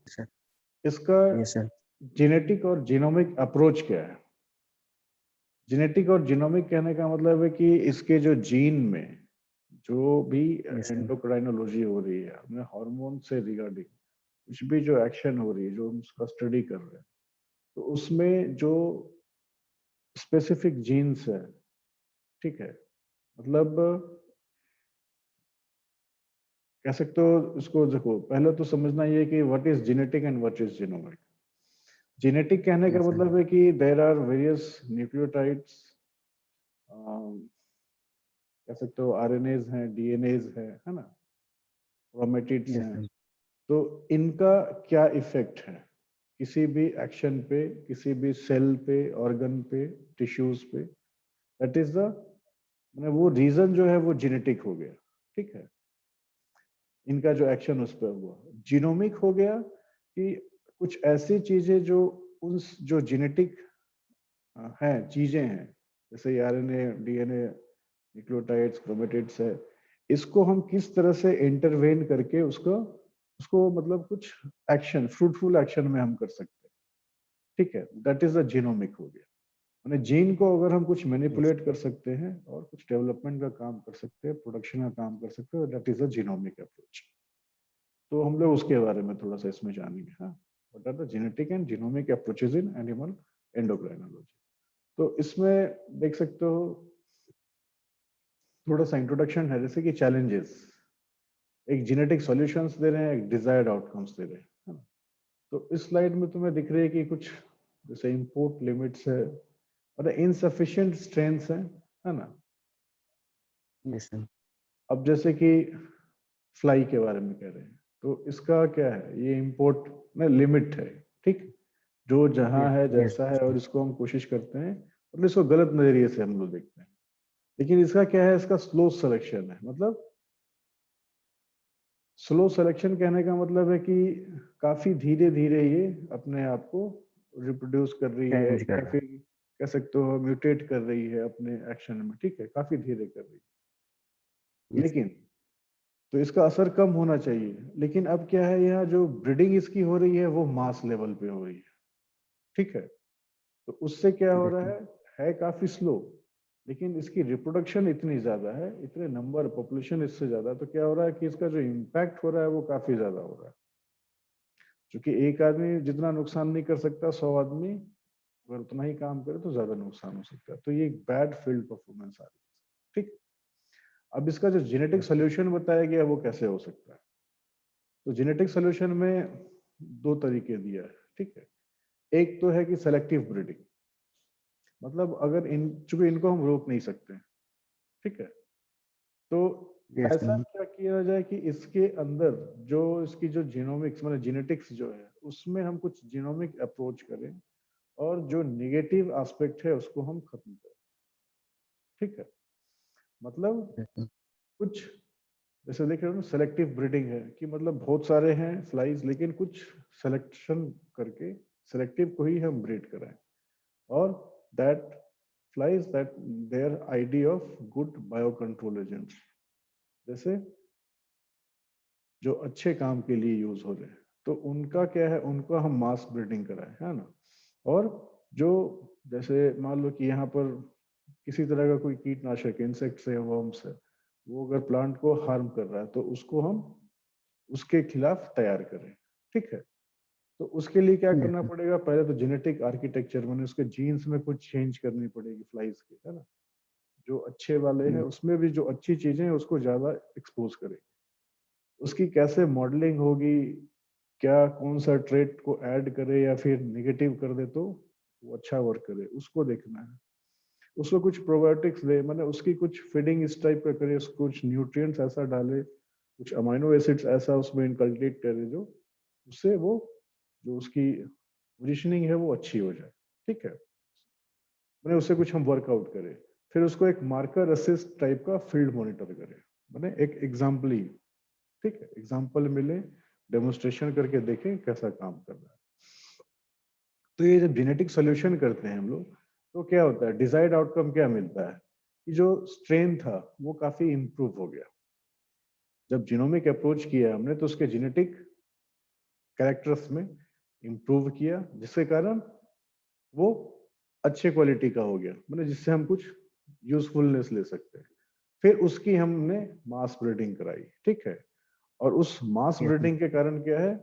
Sir. इसका yes sir. Genetic और genomic approach क्या है? जेनेटिक और जीनोमिक कहने का मतलब है कि इसके जो जीन में जो भी यस सर। एंडोक्राइनोलॉजी हो रही है, अपने हार्मोन से रिगार्डिंग कुछ भी जो एक्शन हो रही है, जो हम उसका स्टडी कर रहे हैं, तो उसमें जो स्पेसिफिक जीन्स है, ठीक है, मतलब कह सकते हो इसको, देखो पहले तो समझना ये कि what is genetic and what is genomic. Genetic कहने का यस सर। मतलब है कि देयर आर वेरियस न्यूक्लियोटाइड्स, कह सकते हो आरएनएज हैं, डीएनएज है ना, क्रोमेटिड्स यस हैं। सर। तो इनका क्या इफेक्ट है किसी भी एक्शन पे, किसी भी सेल पे, ऑर्गन पे, टिश्यूज पे, दैट इज द, मैंने वो रीजन जो है वो जेनेटिक हो गया, ठीक है, इनका जो एक्शन उस पर हुआ। जीनोमिक हो गया कि कुछ ऐसी चीजें जो उन जो जेनेटिक हैं, चीजें हैं, जैसे आरएनए, डीएनए, न्यूक्लियोटाइड्स, क्रोमेटिड्स है, इसको हम किस तरह से इंटरवेन करके उसको उसको मतलब कुछ एक्शन, फ्रूटफुल एक्शन में हम कर सकते हैं, ठीक है, दैट इज द जीनोमिक हो गया। मैंने जीन को अगर हम कुछ यस। मैनिपुलेट कर सकते हैं और कुछ डेवलपमेंट का काम कर सकते हैं, प्रोडक्शन का काम कर सकते हैं, that is a genomic approach. तो हम लोग उसके बारे में थोड़ा सा इसमें जानेंगे। हाँ, what are the genetic and genomic approaches in animal endocrinology. तो इसमें देख सकते हो थोड़ा सा इंट्रोडक्शन है, जैसे कि चैलेंजेस, एक जेनेटिक सॉल्यूशंस दे रहे हैं, एक डिजायर्ड आउटकम्स दे रहे हैं, है ना। तो इस स्लाइड में तुम्हें दिख रही है कि कुछ जैसे इंपोर्ट लिमिट्स है और इनसफिशिएंट स्ट्रेंथ्स है ना। Yes sir. अब जैसे कि फ्लाई के बारे में कह रहे हैं, तो इसका क्या है, ये इंपोर्ट में लिमिट है, ठीक, जो जहां है यस जैसा है और इसको हम कोशिश करते हैं, मतलब इसको गलत नजरिए से हम लोग देखते हैं। लेकिन इसका क्या है, इसका स्लो सिलेक्शन है, मतलब स्लो सिलेक्शन कहने का मतलब है कि काफी धीरे धीरे ये अपने आप को रिप्रोड्यूस कर रही है, चेंज कर या रहा फिर कह सकते हो म्यूटेट कर रही है अपने एक्शन में, ठीक है, काफी धीरे कर रही है। है। यस। लेकिन तो इसका असर कम होना चाहिए, लेकिन अब क्या है, यहाँ जो ब्रीडिंग इसकी हो रही है वो मास लेवल पे हो रही है, ठीक है। तो उससे क्या हो यस रहा सर। है काफी स्लो, लेकिन इसकी रिप्रोडक्शन इतनी ज्यादा है, इतने नंबर, पॉपुलेशन इससे ज्यादा है, तो क्या हो रहा है कि इसका जो इम्पैक्ट हो रहा है वो काफी ज्यादा हो रहा है। क्योंकि एक आदमी जितना नुकसान नहीं कर सकता, 100 आदमी अगर उतना ही काम करे तो ज्यादा नुकसान हो सकता है। तो ये एक बैड फील्ड परफॉर्मेंस आ रही है, ठीक। अब इसका जो जेनेटिक यस सर। सोल्यूशन बताया गया वो कैसे हो सकता है, तो जेनेटिक सोल्यूशन में दो तरीके दिया है, ठीक है। एक तो है कि सेलेक्टिव ब्रीडिंग, मतलब अगर इन, चूंकि इनको हम रोक नहीं सकते, ठीक है, तो यस ऐसा सर। क्या किया जाए कि इसके अंदर जो इसकी जो जीनोमिक्स, मतलब जेनेटिक्स जो है, उसमें हम कुछ जीनोमिक अप्रोच करें और जो निगेटिव एस्पेक्ट है उसको हम खत्म करें, ठीक है। मतलब यस सर। कुछ जैसे देख रहे हो ना, सेलेक्टिव ब्रीडिंग है कि मतलब बहुत सारे हैं फ्लाइज, लेकिन कुछ सिलेक्शन करके सेलेक्टिव को ही हम ब्रीड कराएं, और that flies that they're ID of good bio control agents, जैसे जो अच्छे काम के लिए यूज हो रहे हैं, तो उनका क्या है, उनका हम मास ब्रीडिंग कराएं, है ना। और जो जैसे मान लो कि यहाँ पर किसी तरह का कोई कीटनाशक, इंसेक्ट्स है, वर्म्स है, वो अगर प्लांट को हार्म कर रहा है, तो उसको हम उसके खिलाफ तैयार करें, ठीक है। तो उसके लिए क्या यस करना सर। पड़ेगा, पहले तो जेनेटिक आर्किटेक्चर, मैंने उसके जीन्स में कुछ चेंज करनी पड़ेगी फ्लाइज के, है ना। जो अच्छे वाले हैं उसमें भी जो अच्छी चीजें हैं उसको ज्यादा एक्सपोज करें, उसकी कैसे मॉडलिंग होगी, क्या कौन सा ट्रेट को ऐड करे या फिर निगेटिव कर दे तो वो अच्छा वर्क करे, उसको देखना है। उसको कुछ प्रोबायोटिक्स दे, मतलब उसकी कुछ फीडिंग इस टाइप का करे, उसको कुछ न्यूट्रिएंट्स ऐसा डाले, कुछ अमाइनो एसिड्स ऐसा उसमें इनकल्केट करे जो उससे वो जो उसकी पोजिशनिंग है वो अच्छी हो जाए, ठीक है। मैंने उससे कुछ हम वर्कआउट करें, फिर उसको एक मार्कर असिस्ट टाइप का फील्ड मॉनिटर करें, मैंने एक एग्जाम्पल ही, ठीक है, एग्जाम्पल मिले, डेमोन्स्ट्रेशन करके देखें कैसा काम कर रहा है। तो ये जब जेनेटिक सोल्यूशन करते हैं हम लोग, तो क्या होता है, डिजायर्ड आउटकम क्या मिलता है कि जो स्ट्रेन था वो काफी इंप्रूव हो गया। जब जीनोमिक अप्रोच किया हमने तो उसके जेनेटिक कैरेक्टर्स में इम्प्रूव किया, जिसके कारण वो अच्छे क्वालिटी का हो गया, मतलब जिससे हम कुछ यूजफुलनेस ले सकते हैं। फिर उसकी हमने मास ब्रीडिंग कराई, ठीक है। और उस मास Yes, sir. ब्रीडिंग के कारण क्या है,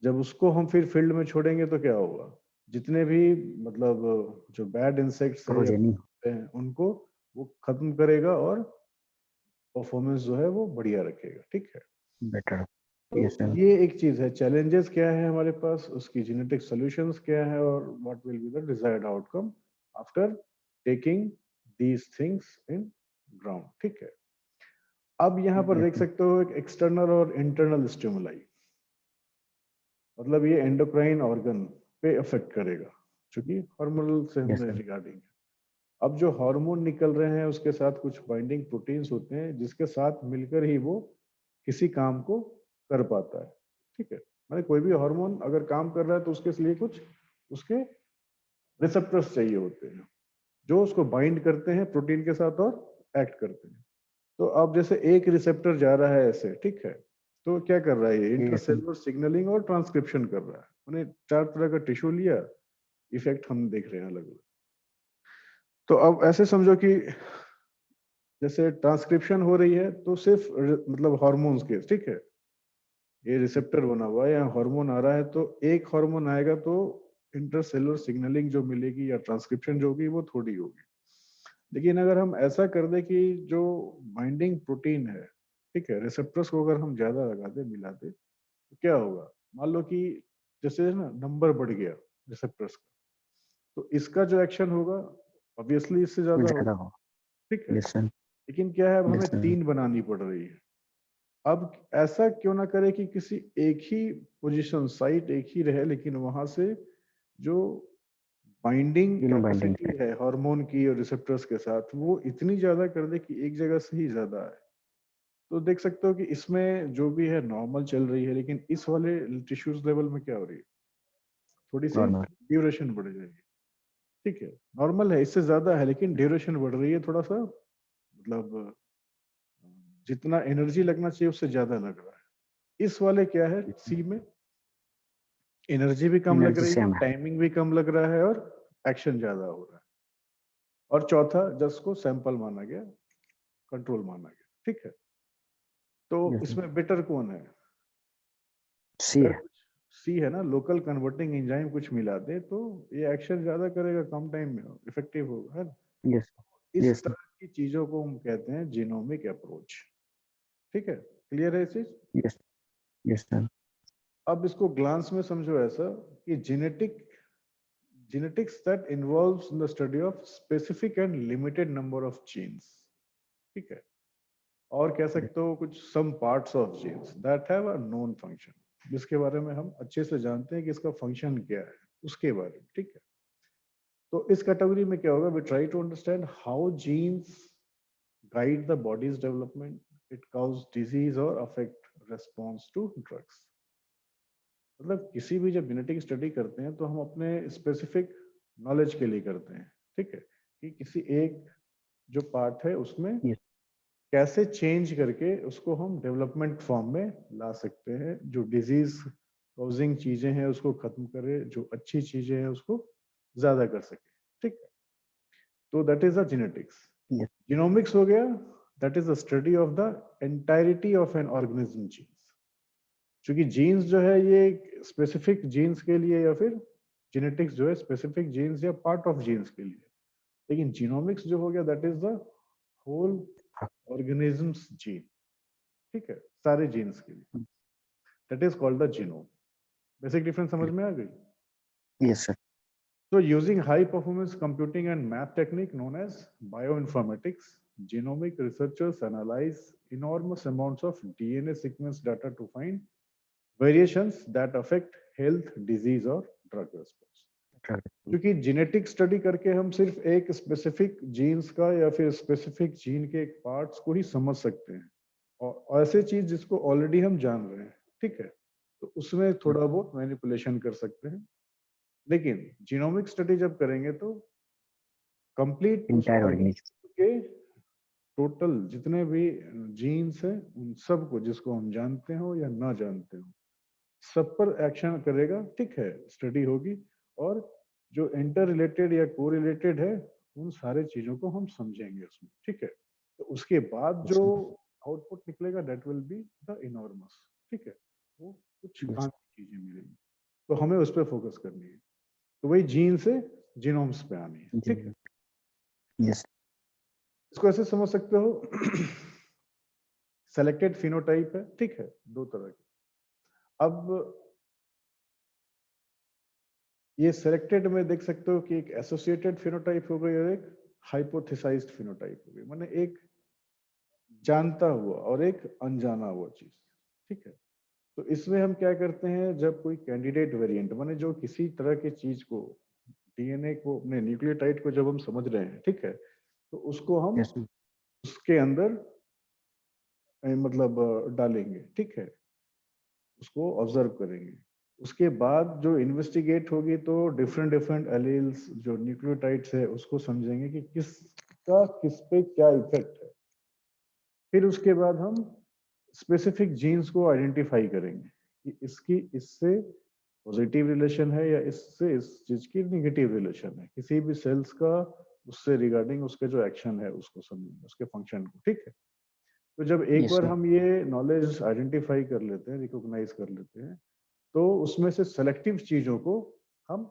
जब उसको हम फिर फील्ड में छोड़ेंगे तो क्या होगा, जितने भी मतलब जो बैड इंसेक्ट्स है या Progeny. हैं, उनको वो खत्म करेगा और परफॉर्मेंस जो है वो बढ़िया रखेगा, ठीक है। Better. तो Yes, sir. ये एक चीज है, चैलेंजेस क्या है हमारे पास, उसकी जेनेटिक सॉल्यूशंस क्या है, और what will be the desired outcome after taking these things in ground, ठीक है। अब यहाँ पर Yes, देख sir. सकते हो एक एक्सटर्नल और इंटरनल स्टिमुलाई, मतलब ये एंडोक्राइन ऑर्गन पे अफेक्ट करेगा, क्योंकि हार्मोनल से Yes, हमने sir. रिगार्डिंग है। अब जो हार्मोन निकल रहे हैं उसके साथ कुछ बाइंडिंग प्रोटीन्स होते हैं, जिसके साथ मिलकर ही वो किसी काम को कर पाता है, ठीक है। मतलब कोई भी हार्मोन अगर काम कर रहा है तो उसके लिए कुछ उसके रिसेप्टर्स चाहिए होते हैं, जो उसको बाइंड करते हैं प्रोटीन के साथ और एक्ट करते हैं। तो अब जैसे एक रिसेप्टर जा रहा है ऐसे, ठीक है, तो क्या कर रहा है, ये Yes, sir. इंटरसेलुलर सिग्नलिंग और ट्रांसक्रिप्शन कर रहा है। उन्हें 4 तरह का टिश्यू लिया, इफेक्ट हम देख रहे हैं अलग अलग। तो अब ऐसे समझो कि जैसे ट्रांसक्रिप्शन हो रही है तो सिर्फ मतलब हार्मोन्स के, ठीक है, ये रिसेप्टर बना हुआ है या हार्मोन आ रहा है, तो एक हार्मोन आएगा तो इंटरसेलुलर सिग्नलिंग जो मिलेगी या ट्रांसक्रिप्शन जो होगी वो थोड़ी होगी। लेकिन अगर हम ऐसा कर दे कि जो बाइंडिंग प्रोटीन है, ठीक है, रिसेप्टर्स को अगर हम ज्यादा लगा दे, मिला दे, तो क्या होगा, मान लो कि जैसे ना नंबर बढ़ गया रिसेप्टर्स का, तो इसका जो एक्शन होगा ऑब्वियसली इससे ज्यादा होगा, ज़्यादा हो. ठीक है। Yes, sir. लेकिन क्या है, अब Yes, हमें sir. 3 बनानी पड़ रही है। अब ऐसा क्यों ना करे कि किसी एक ही पोजीशन साइट एक ही रहे, लेकिन वहां से जो बाइंडिंग तीनों बाइंडिंग कैपेसिटी है हार्मोन की और रिसेप्टर्स के साथ, वो इतनी ज्यादा कर दे कि एक जगह से ही ज्यादा है। तो देख सकते हो कि इसमें जो भी है नॉर्मल चल रही है, लेकिन इस वाले टिश्यूज लेवल में क्या हो रही है, थोड़ी सी नॉर्मल. ड्यूरेशन बढ़ जाएगी, ठीक है। नॉर्मल है, इससे ज्यादा है, लेकिन ड्यूरेशन बढ़ रही है थोड़ा सा, मतलब जितना एनर्जी लगना चाहिए उससे ज्यादा लग रहा है। इस वाले क्या है, सी में एनर्जी भी कम लग एनर्जी रही है, सेम है. टाइमिंग भी कम लग रहा है, और एक्शन ज्यादा हो रहा है। और चौथा जस्ट को सैंपल माना गया, कंट्रोल माना गया, ठीक है। तो Yes, sir. इसमें बेटर कौन है, सी अगर है. कुछ सी है ना, लोकल कन्वर्टिंग एंजाइम कुछ मिला दे तो ये एक्शन ज्यादा करेगा, कम टाइम में इफेक्टिव होगा, है ना। Yes. इस Yes, sir. तरह की चीजों को हम कहते हैं जीनोमिक अप्रोच, ठीक है। क्लियर है ये चीज। Yes. Yes, sir. अब इसको ग्लांस में समझो ऐसा कि genetics that involves in the study of specific and limited number of genes, ठीक है। और कह Yes. सकते हो कुछ some parts of genes that have a known function, जिसके बारे में हम अच्छे से जानते हैं कि इसका फंक्शन क्या है, उसके बारे में, ठीक है। तो इस कैटेगरी में क्या होगा, we try to understand how genes guide the body's development, it cause disease or affect response to drugs। मतलब किसी भी जब जेनेटिक स्टडी करते हैं तो हम अपने स्पेसिफिक नॉलेज के लिए करते हैं, ठीक है, कि किसी एक जो पार्ट है उसमें Yes. कैसे चेंज करके उसको हम डेवलपमेंट फॉर्म में ला सकते हैं, जो डिजीज कॉजिंग चीजें हैं उसको खत्म करे, जो अच्छी चीजें हैं उसको ज्यादा कर सके, ठीक है। तो that is the genetics. Yes. Genomics हो गया, that is the study of the entirety of an organism genes. क्योंकि जीन्स जो है ये स्पेसिफिक जीन्स के लिए, या फिर जेनेटिक्स जो है स्पेसिफिक जीन्स या पार्ट ऑफ जीन्स के लिए, लेकिन जीनोमिक्स जो हो गया that is the whole organism's gene, ठीक है, सारे जीन्स के लिए, that is called the genome. Basic difference समझ में आ गई। Yes, sir. So using high performance computing and math technique known as bioinformatics, genomic researchers analyze enormous amounts of DNA sequence data to find variations that affect health, disease और drug response। क्योंकि genetic study करके हम सिर्फ एक specific jeans का या फिर specific gene के एक पार्ट्स को ही समझ सकते हैं, और ऐसे चीज जिसको ऑलरेडी हम जान रहे हैं, ठीक है, तो उसमें थोड़ा बहुत मैनिपुलेशन कर सकते हैं। लेकिन जीनोमिक स्टडी जब करेंगे तो कंप्लीट उस Entire organism. ऑर्गेनिज्म के टोटल जितने भी जीन्स हैं उन सबको, जिसको हम जानते हो या ना जानते हो, सब पर एक्शन करेगा, ठीक है, स्टडी होगी, और जो इंटर रिलेटेड या को रिलेटेड है उन सारे चीजों को हम समझेंगे उसमें, ठीक है। तो उसके बाद yes जो sir, आउटपुट निकलेगा that will be the enormous, ठीक है, वो कुछ yes काम की चीजें मिलेंगी, तो हमें उस पर फोकस करनी है। तो वही जीन से जीनोम्स पे आनी है, ठीक है। yes इसको ऐसे समझ सकते हो सेलेक्टेड फिनोटाइप है, ठीक है, दो तरह के। अब ये सेलेक्टेड में देख सकते हो कि एक एसोसिएटेड फिनोटाइप हो गई और एक हाइपोथेसाइज्ड फिनोटाइप हो गई, माने एक जानता हुआ और एक अनजाना हुआ चीज, ठीक है। तो इसमें हम क्या करते हैं, जब कोई कैंडिडेट वेरिएंट माने जो किसी तरह की चीज को, डीएनए को, अपने न्यूक्लियोटाइड को जब हम समझ रहे हैं, ठीक है, तो उसको हम yes sir, उसके अंदर मतलब डालेंगे, ठीक है, उसको ऑब्जर्व करेंगे। उसके बाद जो इन्वेस्टिगेट होगी तो डिफरेंट डिफरेंट एलील्स जो न्यूक्लियोटाइड्स है उसको समझेंगे कि किसका किस पे क्या इफेक्ट है। फिर उसके बाद हम स्पेसिफिक जीन्स को आइडेंटिफाई करेंगे कि इसकी इससे पॉजिटिव रिलेशन है या इससे इस चीज की निगेटिव रिलेशन है, किसी भी सेल्स का उससे रिगार्डिंग उसके जो एक्शन है उसको समझेंगे, उसके फंक्शन को, ठीक है। तो जब एक yes बार sir, हम ये नॉलेज आइडेंटिफाई कर लेते हैं, रिकॉग्नाइज कर लेते हैं, तो उसमें से सेलेक्टिव चीजों को हम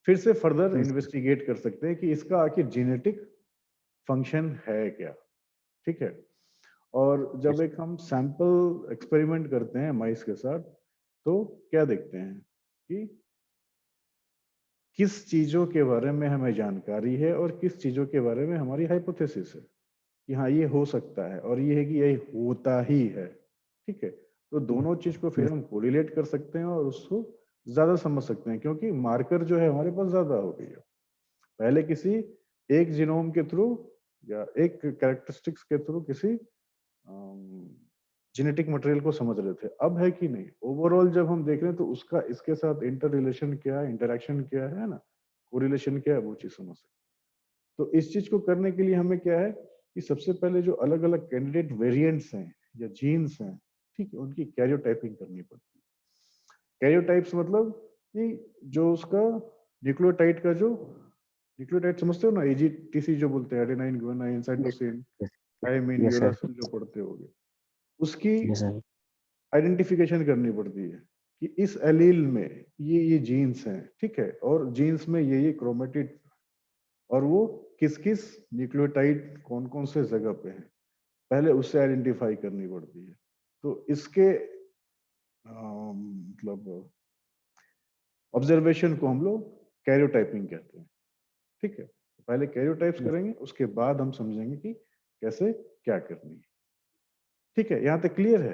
फिर से फर्दर yes इन्वेस्टिगेट कर सकते हैं कि इसका आखिर जेनेटिक फंक्शन है क्या, ठीक है। और जब yes एक हम सैंपल एक्सपेरिमेंट करते हैं माइस के साथ, तो क्या देखते हैं कि किस चीजों के बारे में हमें जानकारी है और किस चीजों के बारे में हमारी हाइपोथेसिस है कि हाँ ये हो सकता है, और ये है कि ये होता ही है, ठीक है। तो दोनों चीज को फिर yes हम कोरिलेट कर सकते हैं और उसको ज्यादा समझ सकते हैं, क्योंकि मार्कर जो है हमारे पास ज्यादा हो गई है। पहले किसी एक जीनोम के थ्रू या एक कैरेक्टरिस्टिक्स के थ्रू किसी जेनेटिक मटेरियल को समझ रहे थे, अब है कि नहीं, ओवरऑल जब हम देख रहे हैं तो उसका इसके साथ इंटर रिलेशन क्या है, इंटरेक्शन क्या है ना, कोरिलेशन क्या है, वो चीज समझ सकते हैं। तो इस चीज को करने के लिए हमें क्या है कि सबसे पहले जो अलग अलग कैंडिडेट वेरिएंट्स हैं या जीन्स हैं, ठीक है, उनकी कैरियोटाइपिंग करनी पड़ती है। कैरियोटाइप्स मतलब कि जो उसका न्यूक्लियोटाइड का जो न्यूक्लियोटाइड समझते हो ना, एजीटीसी जो बोलते हैं, adenine guanine yes cytosine yes thymine yes sir, uracil जो पढ़ते होगे, उसकी yes sir, आइडेंटिफिकेशन करनी पड़ती है कि इस एलील में ये जीन्स हैं, ठीक है, और जीन्स में ये क्रोमेटिड, और वो किस किस न्यूक्लियोटाइड कौन कौन से जगह पे है, पहले उससे आइडेंटिफाई करनी पड़ती है। तो इसके मतलब ऑब्जर्वेशन को हम लोग कैरियोटाइपिंग कहते हैं, ठीक है। तो पहले कैरियोटाइप्स yes करेंगे, उसके बाद हम समझेंगे कि कैसे क्या करनी है, ठीक है। यहाँ तक क्लियर है।